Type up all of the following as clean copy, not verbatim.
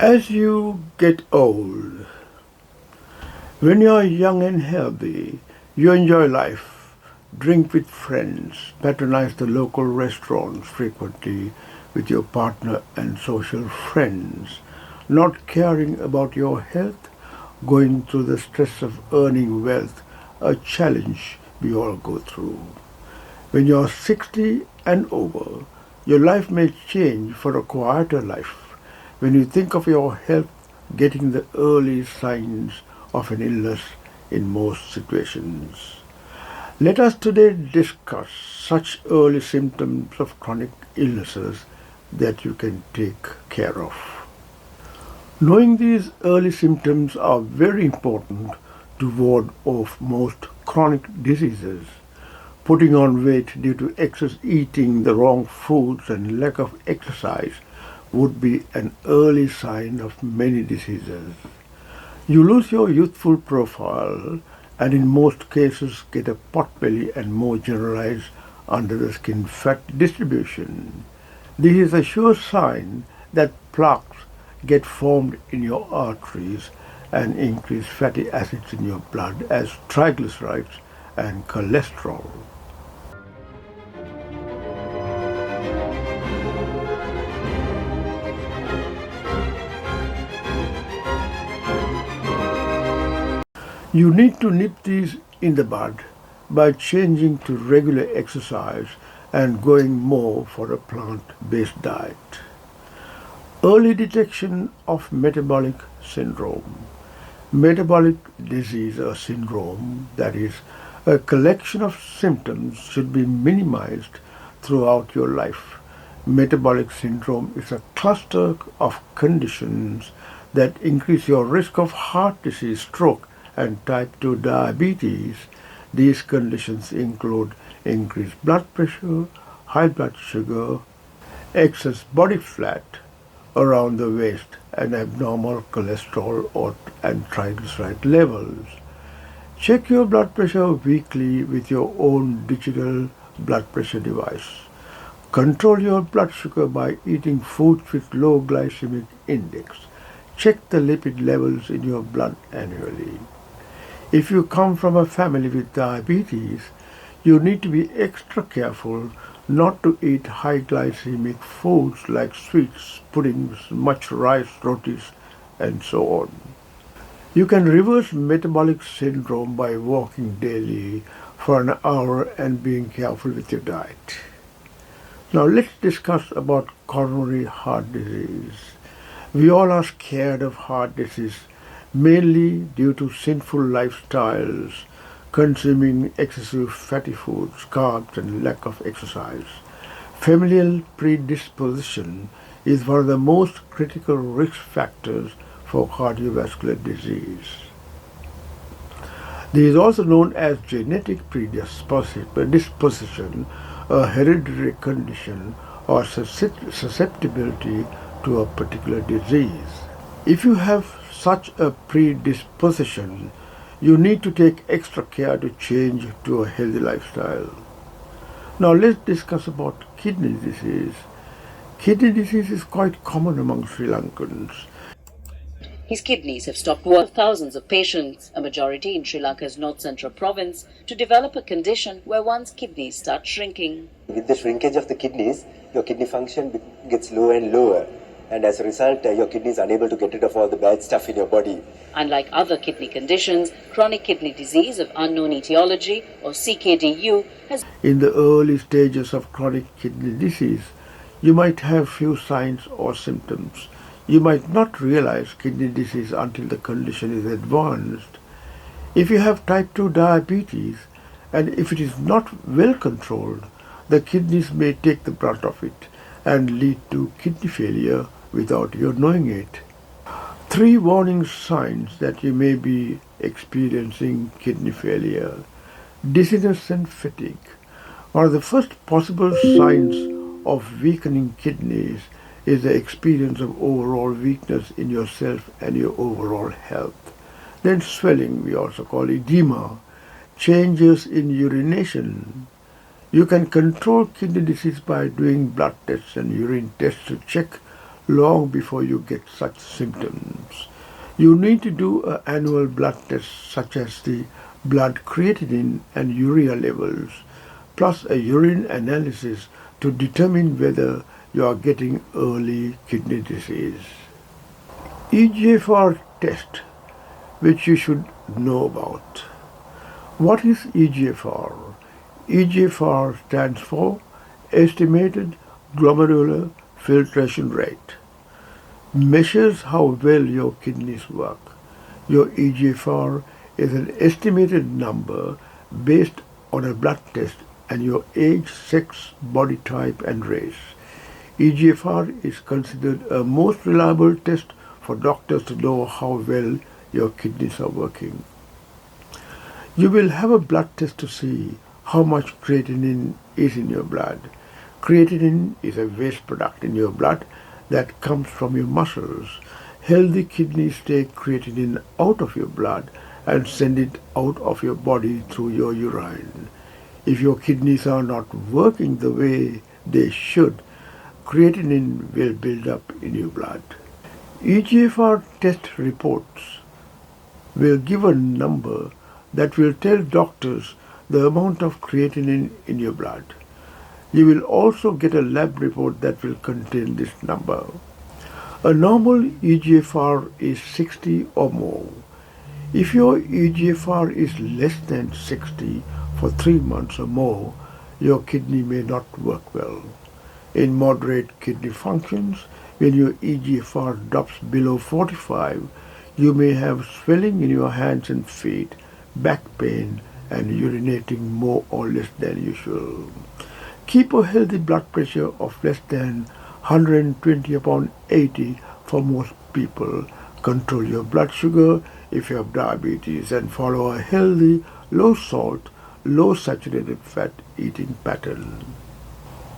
As you get old, when you are young and healthy, you enjoy life, drink with friends, patronize the local restaurants frequently with your partner and social friends, not caring about your health, going through the stress of earning wealth, a challenge we all go through. When you're 60 and over, your life may change for a quieter life. When you think of your health, getting the early signs of an illness in most situations. Let us today discuss such early symptoms of chronic illnesses that you can take care of. Knowing these early symptoms are very important to ward off most chronic diseases. Putting on weight due to excess eating the wrong foods and lack of exercise would be an early sign of many diseases. You lose your youthful profile and in most cases get a potbelly and more generalized under the skin fat distribution. This is a sure sign that plaques get formed in your arteries and increase fatty acids in your blood as triglycerides and cholesterol. You need to nip these in the bud by changing to regular exercise and going more for a plant-based diet. Early detection of metabolic syndrome. Metabolic disease or syndrome, that is, a collection of symptoms, should be minimized throughout your life. Metabolic syndrome is a cluster of conditions that increase your risk of heart disease, stroke, and type 2 diabetes. These conditions include increased blood pressure, high blood sugar, excess body fat around the waist, and abnormal cholesterol and triglyceride levels. Check your blood pressure weekly with your own digital blood pressure device. Control your blood sugar by eating foods with low glycemic index. Check the lipid levels in your blood annually. If you come from a family with diabetes, you need to be extra careful not to eat high glycemic foods like sweets, puddings, much rice, rotis, and so on. You can reverse metabolic syndrome by walking daily for an hour and being careful with your diet. Now let's discuss about coronary heart disease. We all are scared of heart disease mainly due to sinful lifestyles, consuming excessive fatty foods, carbs, and lack of exercise. Familial predisposition is one of the most critical risk factors for cardiovascular disease. This is also known as genetic predisposition, a hereditary condition or susceptibility to a particular disease. If you have such a predisposition, you need to take extra care to change to a healthy lifestyle. Now let's discuss about kidney disease. Kidney disease is quite common among Sri Lankans. His kidneys have stopped working for thousands of patients, a majority in Sri Lanka's north-central province, to develop a condition where one's kidneys start shrinking. With the shrinkage of the kidneys, your kidney function gets lower and lower. And as a result, your kidney is unable to get rid of all the bad stuff in your body. Unlike other kidney conditions, chronic kidney disease of unknown etiology, or CKDU, has... In the early stages of chronic kidney disease, you might have few signs or symptoms. You might not realize kidney disease until the condition is advanced. If you have type 2 diabetes, and if it is not well controlled, the kidneys may take the brunt of it and lead to kidney failure without your knowing it. 3 warning signs that you may be experiencing kidney failure. Dizziness and fatigue. One of the first possible signs of weakening kidneys is the experience of overall weakness in yourself and your overall health. Then swelling, we also call edema. Changes in urination. You can control kidney disease by doing blood tests and urine tests to check long before you get such symptoms. You need to do an annual blood test such as the blood creatinine and urea levels, plus a urine analysis to determine whether you are getting early kidney disease. EGFR test, which you should know about. What is EGFR? EGFR stands for Estimated Glomerular Filtration Rate. Measures how well your kidneys work. Your EGFR is an estimated number based on a blood test and your age, sex, body type and race. EGFR is considered a most reliable test for doctors to know how well your kidneys are working. You will have a blood test to see how much creatinine is in your blood. Creatinine is a waste product in your blood that comes from your muscles. Healthy kidneys take creatinine out of your blood and send it out of your body through your urine. If your kidneys are not working the way they should, creatinine will build up in your blood. EGFR test reports will give a number that will tell doctors the amount of creatinine in your blood. You will also get a lab report that will contain this number. A normal EGFR is 60 or more. If your EGFR is less than 60 for 3 months or more, your kidney may not work well. In moderate kidney functions, when your EGFR drops below 45, you may have swelling in your hands and feet, back pain, and urinating more or less than usual. Keep a healthy blood pressure of less than 120/80 for most people. Control your blood sugar if you have diabetes and follow a healthy, low salt, low saturated fat eating pattern.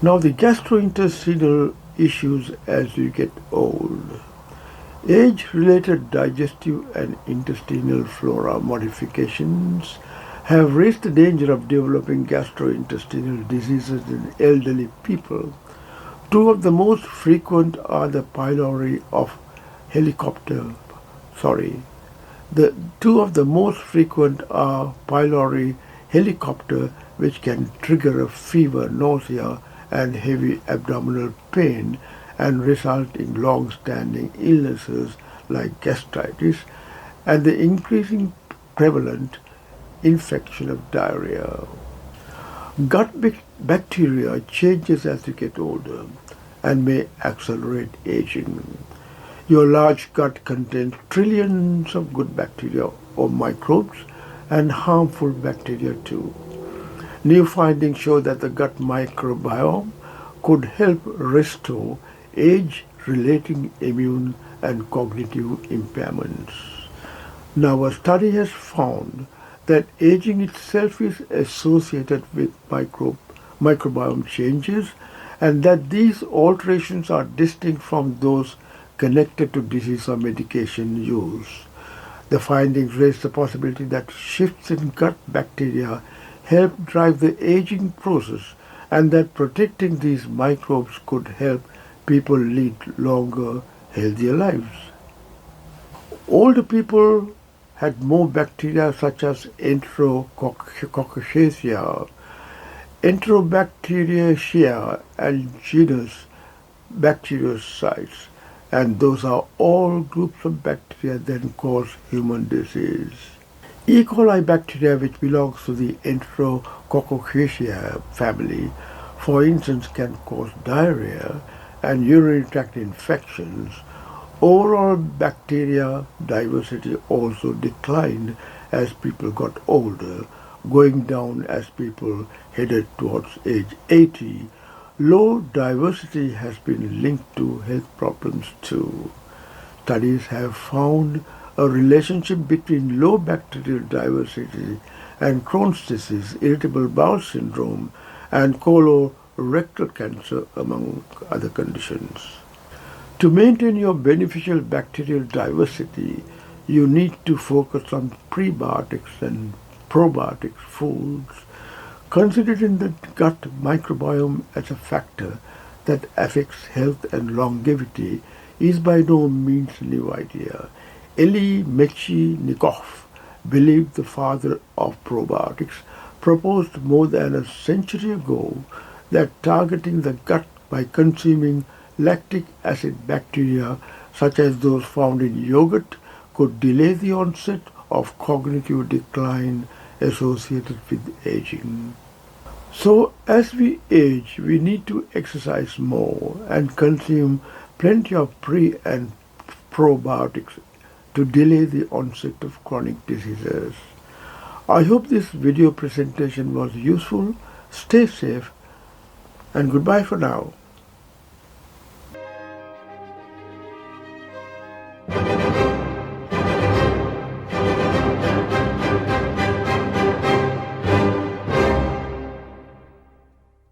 Now the gastrointestinal issues as you get old. Age-related digestive and intestinal flora modifications have raised the danger of developing gastrointestinal diseases in elderly people. Two of the most frequent are the pylori of helicopter. The two of the most frequent are pylori helicopter, which can trigger a fever, nausea, and heavy abdominal pain and result in long-standing illnesses like gastritis and the increasing prevalent infection of diarrhea. Gut bacteria changes as you get older and may accelerate aging. Your large gut contains trillions of good bacteria or microbes and harmful bacteria too. New findings show that the gut microbiome could help restore age-related immune and cognitive impairments. Now, a study has found that aging itself is associated with microbiome changes and that these alterations are distinct from those connected to disease or medication use. The findings raise the possibility that shifts in gut bacteria help drive the aging process and that protecting these microbes could help people lead longer, healthier lives. Older people had more bacteria such as Enterococcaceae, Enterobacteriaceae, and genus Bacteroides, and those are all groups of bacteria that cause human disease. E. coli bacteria, which belongs to the Enterococcaceae family, for instance, can cause diarrhea and urinary tract infections. Overall bacteria diversity also declined as people got older, going down as people headed towards age 80. Low diversity has been linked to health problems too. Studies have found a relationship between low bacterial diversity and Crohn's disease, irritable bowel syndrome, and colorectal cancer, among other conditions. To maintain your beneficial bacterial diversity, you need to focus on prebiotics and probiotic foods. Considering the gut microbiome as a factor that affects health and longevity is by no means a new idea. Eli Mechnikov, believed the father of probiotics, proposed more than a century ago that targeting the gut by consuming lactic acid bacteria such as those found in yogurt could delay the onset of cognitive decline associated with aging. So, as we age, we need to exercise more and consume plenty of pre and probiotics to delay the onset of chronic diseases. I hope this video presentation was useful. Stay safe and goodbye for now.